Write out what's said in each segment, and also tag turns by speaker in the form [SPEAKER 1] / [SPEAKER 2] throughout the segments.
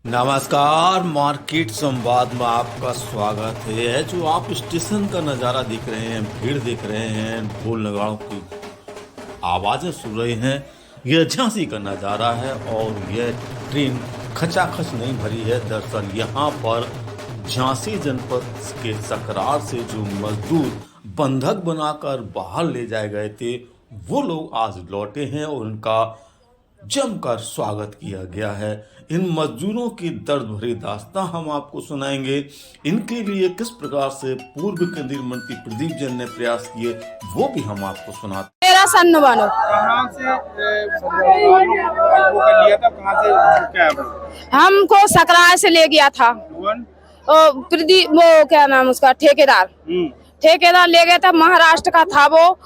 [SPEAKER 1] नमस्कार, मार्केट संवाद में आपका स्वागत है। यह जो आप स्टेशन का नज़ारा देख रहे हैं, भीड़ देख रहे हैं, ढोल नगाड़ों की आवाज़ें सुन रहे हैं, यह झांसी का नज़ारा है। और यह ट्रेन खचाखच नहीं भरी है। दरअसल यहाँ पर झांसी जनपद के सकरार से जो मजदूर बंधक बनाकर बाहर ले जाए गए थे, वो लोग आज लौटे हैं और उनका जमकर स्वागत किया गया है। इन मजदूरों की दर्द भरी दास्तां हम आपको सुनाएंगे। इनके लिए किस प्रकार से पूर्व केंद्रीय मंत्री प्रदीप जैन ने प्रयास किए, वो भी हम आपको सुनाते।
[SPEAKER 2] मेरा सन्नु बानो
[SPEAKER 3] कहाँ से लिया था, कहाँ से क्या है?
[SPEAKER 2] हमको सकरार से ले गया था। प्रदीप, वो क्या नाम उसका, ठेकेदार ले गया था। महाराष्ट्र का था वो।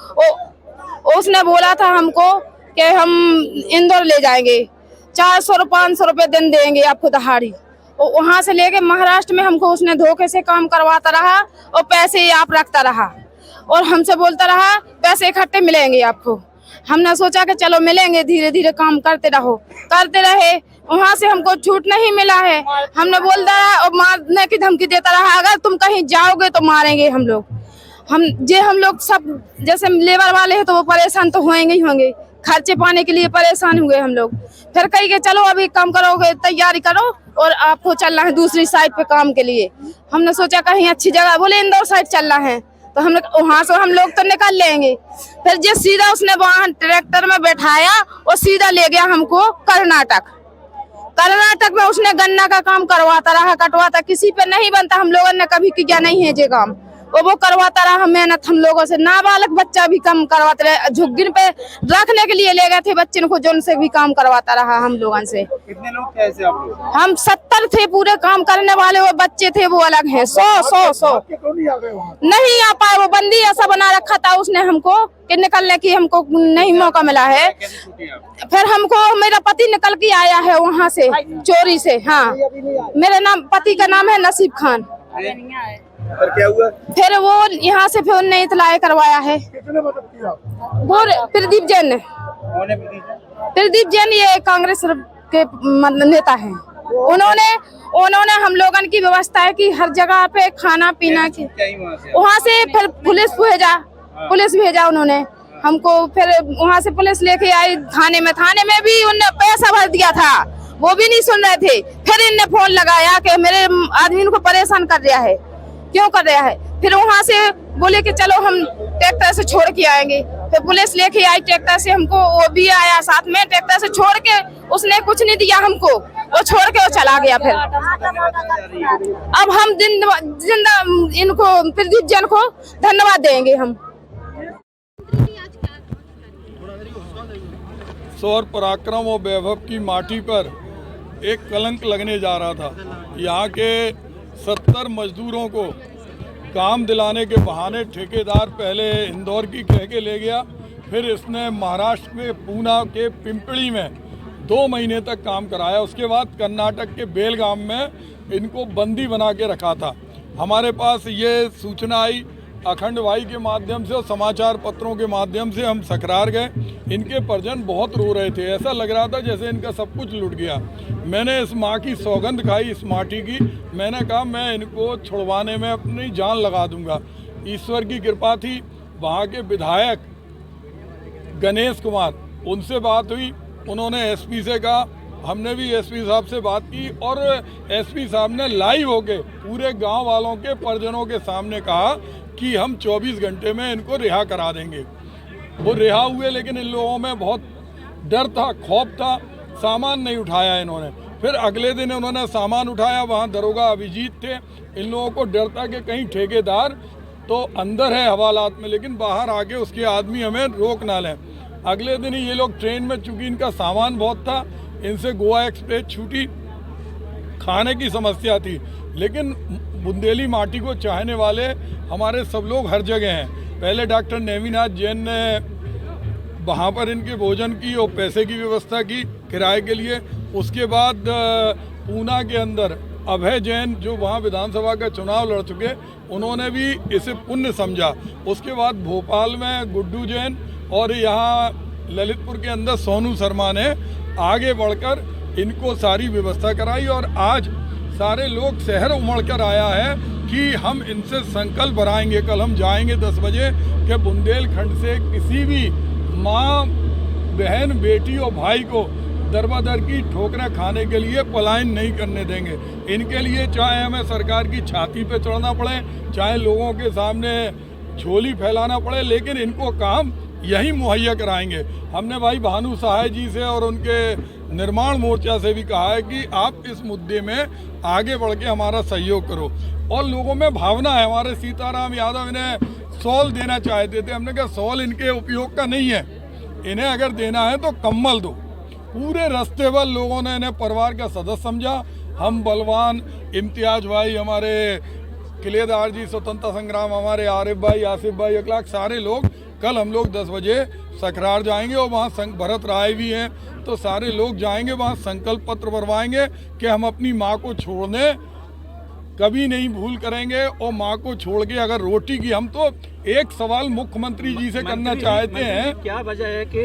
[SPEAKER 2] उसने बोला था हमको कि हम इंदौर ले जाएंगे, 400-500 रुपए दिन देंगे आपको दहाड़ी। और वहाँ से लेके महाराष्ट्र में हमको उसने धोखे से काम करवाता रहा और पैसे आप रखता रहा और हमसे बोलता रहा पैसे इकट्ठे मिलेंगे आपको। हमने सोचा कि चलो मिलेंगे, धीरे धीरे काम करते रहे। वहाँ से हमको छूट नहीं मिला है। हमने बोलता रहा और मारने की धमकी देता रहा, अगर तुम कहीं जाओगे तो मारेंगे हम लोग। हम लोग सब जैसे लेबर वाले हैं तो वो परेशान तो होंगे, खर्चे पाने के लिए परेशान हुए हम लोग। फिर कही के चलो अभी काम करोगे, तैयारी करो और आपको चलना है दूसरी साइड पे काम के लिए। हमने सोचा कहीं अच्छी जगह, बोले इंदौर साइड चलना है, तो हमने वहाँ से हम लोग तो निकल लेंगे। फिर जो सीधा उसने वहाँ ट्रैक्टर में बैठाया और सीधा ले गया हमको कर्नाटक में। उसने गन्ना का काम करवाता रहा, कटवाता, किसी पे नहीं बनता। हम लोगों ने कभी किया नहीं है ये काम, वो करवाता रहा मेहनत हम लोगों से। नाबालग बच्चा भी काम करवाते रहे, झुग्गिन पे रखने के लिए ले गए थे बच्चे को, जो उनसे भी काम करवाता रहा हम लोगों से।
[SPEAKER 3] कितने लोग थे ऐसे आप लोग?
[SPEAKER 2] हम 70 थे पूरे काम करने वाले। वो बच्चे थे वो अलग हैं, 100 नहीं आ पाए। वो बंदी ऐसा बना रखा था उसने हमको कि निकलने की हमको नहीं मौका मिला है। फिर हमको मेरा पति निकल के आया है वहाँ से चोरी से। हाँ, मेरे पति का नाम है नसीब खान।
[SPEAKER 3] पर क्या हुआ? फिर
[SPEAKER 2] वो यहाँ से फिर उन्हें इतला करवाया है। वो प्रदीप जैन ने। प्रदीप जैन ये कांग्रेस के नेता हैं। उन्होंने हम लोगन की व्यवस्था है कि हर जगह पे खाना पीना की। वहाँ से फिर पुलिस भेजा उन्होंने हमको। फिर वहाँ से पुलिस लेके आई थाने में भी उन्होंने पैसा भर दिया था, वो भी नहीं सुन रहे थे। फिर इनने फोन लगाया कि मेरे आदमी को परेशान कर रहा है, क्यों कर रहा है। फिर वहाँ से बोले कि चलो हम ट्रैक्टर से छोड़ के आएंगे। फिर पुलिस लेके आई ट्रैक्टर से हमको, वो भी आया साथ में। ट्रैक्टर से छोड़ के उसने कुछ नहीं दिया हमको, वो छोड़ के वो चला गया। फिर अब हम जिंदा इनको प्रदीप जैन को धन्यवाद देंगे हम।
[SPEAKER 4] शौर्य पराक्रम और वैभव की माटी पर एक कलंक लगने जा रहा था। यहाँ के 70 मजदूरों को काम दिलाने के बहाने ठेकेदार पहले इंदौर की कह के ले गया, फिर इसने महाराष्ट्र में पूना के पिंपड़ी में 2 महीने तक काम कराया। उसके बाद कर्नाटक के बेलगाम में इनको बंदी बना के रखा था। हमारे पास ये सूचना आई अखंड भाई के माध्यम से और समाचार पत्रों के माध्यम से। हम सकरार गए, इनके परिजन बहुत रो रहे थे। ऐसा लग रहा था जैसे इनका सब कुछ लुट गया। मैंने इस माँ की सौगंध खाई, इस माटी की। मैंने कहा मैं इनको छुड़वाने में अपनी जान लगा दूंगा। ईश्वर की कृपा थी। वहाँ के विधायक गणेश कुमार, उनसे बात हुई। उन्होंने एसपी से कहा, हमने भी एसपी साहब से बात की और एसपी साहब ने लाइव होके पूरे गांव वालों के परिजनों के सामने कहा कि हम 24 घंटे में इनको रिहा करा देंगे। वो रिहा हुए, लेकिन इन लोगों में बहुत डर था, खौफ था। सामान नहीं उठाया इन्होंने। फिर अगले दिन उन्होंने सामान उठाया। वहाँ दरोगा अभिजीत थे। इन लोगों को डर था कि कहीं ठेकेदार तो अंदर है हवालात में, लेकिन बाहर आके उसके आदमी हमें रोक ना लें। अगले दिन ही ये लोग ट्रेन में, चूँकि इनका सामान बहुत था, इनसे गोवा एक्सप्रेस छूटी। खाने की समस्या थी, लेकिन बुंदेली माटी को चाहने वाले हमारे सब लोग हर जगह हैं। पहले डॉक्टर नेमिनाथ जैन ने वहाँ पर इनके भोजन की और पैसे की व्यवस्था की किराए के लिए। उसके बाद पूना के अंदर अभय जैन, जो वहाँ विधानसभा का चुनाव लड़ चुके, उन्होंने भी इसे पुण्य समझा। उसके बाद भोपाल में गुड्डू जैन और यहाँ ललितपुर के अंदर सोनू शर्मा ने आगे बढ़कर इनको सारी व्यवस्था कराई और आज सारे लोग शहर उमड़ कर आया है कि हम इनसे संकल्प भराएंगे। कल हम जाएंगे 10 बजे कि बुंदेलखंड से किसी भी माँ, बहन, बेटी और भाई को दरबदर की ठोकरें खाने के लिए पलायन नहीं करने देंगे। इनके लिए चाहे हमें सरकार की छाती पे चढ़ना पड़े, चाहे लोगों के सामने झोली फैलाना पड़े, लेकिन इनको काम यही मुहैया कराएंगे। हमने भाई भानु सहाय जी से और उनके निर्माण मोर्चा से भी कहा है कि आप इस मुद्दे में आगे बढ़ के हमारा सहयोग करो। और लोगों में भावना है, हमारे सीताराम यादव इन्हें शॉल देना चाहते थे, हमने कहा शॉल इनके उपयोग का नहीं है, इन्हें अगर देना है तो कम्बल दो। पूरे रास्ते भर लोगों ने इन्हें परिवार का सदस्य समझा। हम बलवान, इम्तियाज भाई, हमारे किलेदार जी, स्वतंत्रता संग्राम, हमारे आरिफ भाई, आसिफ भाई, अखलाक, सारे लोग कल हम लोग 10 बजे सकरार जाएंगे और वहाँ भरत राय भी हैं, तो सारे लोग जाएंगे वहाँ, संकल्प पत्र भरवाएंगे कि हम अपनी माँ को छोड़ने कभी नहीं भूल करेंगे। और माँ को छोड़ के अगर रोटी की, हम तो एक सवाल मुख्यमंत्री जी से करना चाहते हैं,
[SPEAKER 5] क्या वजह है कि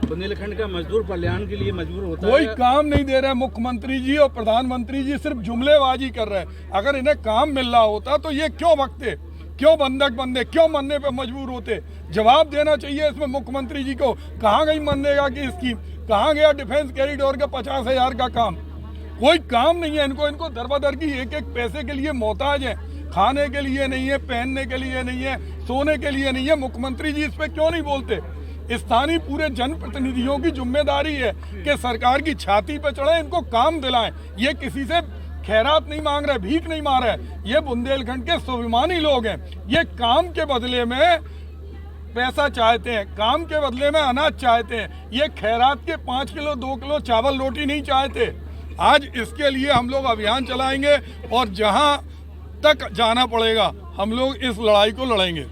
[SPEAKER 5] बुंदेलखंड का मजदूर कल्याण के लिए मजबूर होता
[SPEAKER 4] कोई
[SPEAKER 5] है?
[SPEAKER 4] काम नहीं दे रहे मुख्यमंत्री जी और प्रधानमंत्री जी, सिर्फ जुमलेबाजी कर रहे हैं। अगर इन्हें काम मिल रहा होता तो ये क्यों भगते, क्यों बंधक बंधे, क्यों मरने पे मजबूर होते? जवाब देना चाहिए इसमें मुख्यमंत्री जी को। कहाँ गई मनरेगा की स्कीम, कहाँ गया डिफेंस कॉरिडोर का 50,000 का काम? कोई काम नहीं है इनको। इनको दरबदर की एक एक पैसे के लिए मोहताज है, खाने के लिए नहीं है, पहनने के लिए नहीं है, सोने के लिए नहीं है। मुख्यमंत्री जी इस पे क्यों नहीं बोलते? स्थानीय पूरे जनप्रतिनिधियों की जिम्मेदारी है कि सरकार की छाती पे चढ़े, इनको काम दिलाएं। ये किसी से खैरात नहीं मांग रहे, भीख नहीं मांग रहे, ये बुंदेलखंड के स्वाभिमानी लोग हैं। ये काम के बदले में पैसा चाहते हैं, काम के बदले में अनाज चाहते हैं। ये खैरात के 5 किलो 2 किलो चावल रोटी नहीं चाहते। आज इसके लिए हम लोग अभियान चलाएंगे और जहां तक जाना पड़ेगा हम लोग इस लड़ाई को लड़ेंगे।